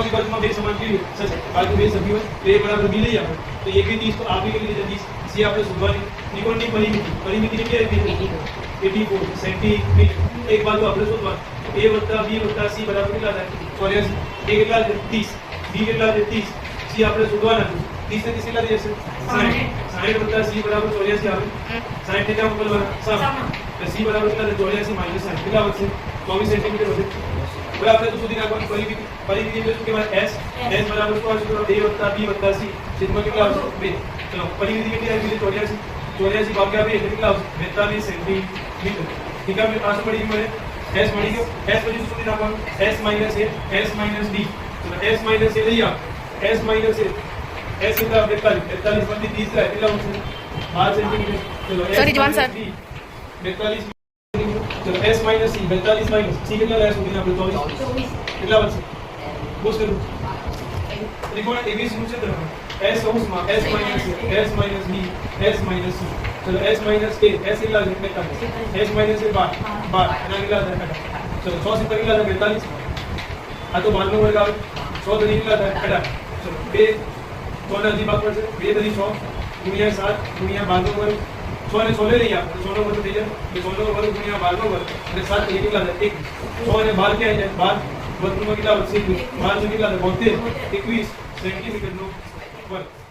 की बाजू में 2 समान की થશે બાજુ 2 સભ્યો તો a બરાબર b લઈ આપણે તો a બી 30 તો આ બી કેટલી છે 30 c આપણે શોધવાની ત્રિકોણની પરિમિતિ કેટલી આવી 84 સેન્ટીમીટર એક બાજુ આપણે શોધવાની a + b + c બરાબર કેટલા થાય 84 a કેટલા છે 30 b કેટલા છે 30 c આપણે શોધવાના છે 30 ને 30 કેટલા થઈ જશે 60 + c બરાબર 84 આવે 60 ને ક્યાં મોકલવાના તો c બરાબર કેટલા છે 84 - 60 કેટલા વધશે 24 સેન્ટીમીટર વધે હવે આપણે તો સુધી નાખવાની પરિમિતિ એટલે શું કહેવાય s બરાબર શું આવશે a + b + c છેદમાં કેટલા આવશે 2 ચલો પરિમિતિ કેટલી આવી છે 84 84 ભાગ્યા 2 એટલે કેટલા આવશે 42 સેન્ટીમીટર ઠીક છે આ શું મળી ગયું મને s મળી ગયો s પછી સુધી નાખવાનું s - a s - d ચલો s - a લઈ આવ s - a s કેટલા 42 માંથી 30 જાય કેટલા આવશે 12 સેન્ટીમીટર ચલો સોરી જવાન સર 42 चलो s minus c 42 minus c कितना लाया सुनी આપણે 24 કેટલા વધશે બોસ કરું ત્રિકોણ ABC નું ક્ષેત્ર s કૌંસમાં s minus b s minus c ચલો s માઈનસ a s કેટલા છે 45 s માઈનસ a 12 એના કેટલા થાય 18 ચલો 100 સિત્તેર કેટલા થાય 42 આ તો 12 નો વર્ગ આવે 100 તરી કેટલા થાય 18 ચલો 2 100 ના જી ભાગ પડશે 2 તરી 100 ગુણ્યા 7 ગુણ્યા 12 નો વર્ગ 100 ને 100 લઈ લઈએ આપણે 100 નો વર્ગ થઈ જાય તો 100 નો વર્ગ ગુણ્યા 12 નો વર્ગ અને 7 કેટલા થાય 1 100 અને 12 ક્યાં જાય 12 વર્ગમાં કેટલા વધશે 12 કેટલા થાય 72 21 સેન્ટીમીટર નો વર્ગ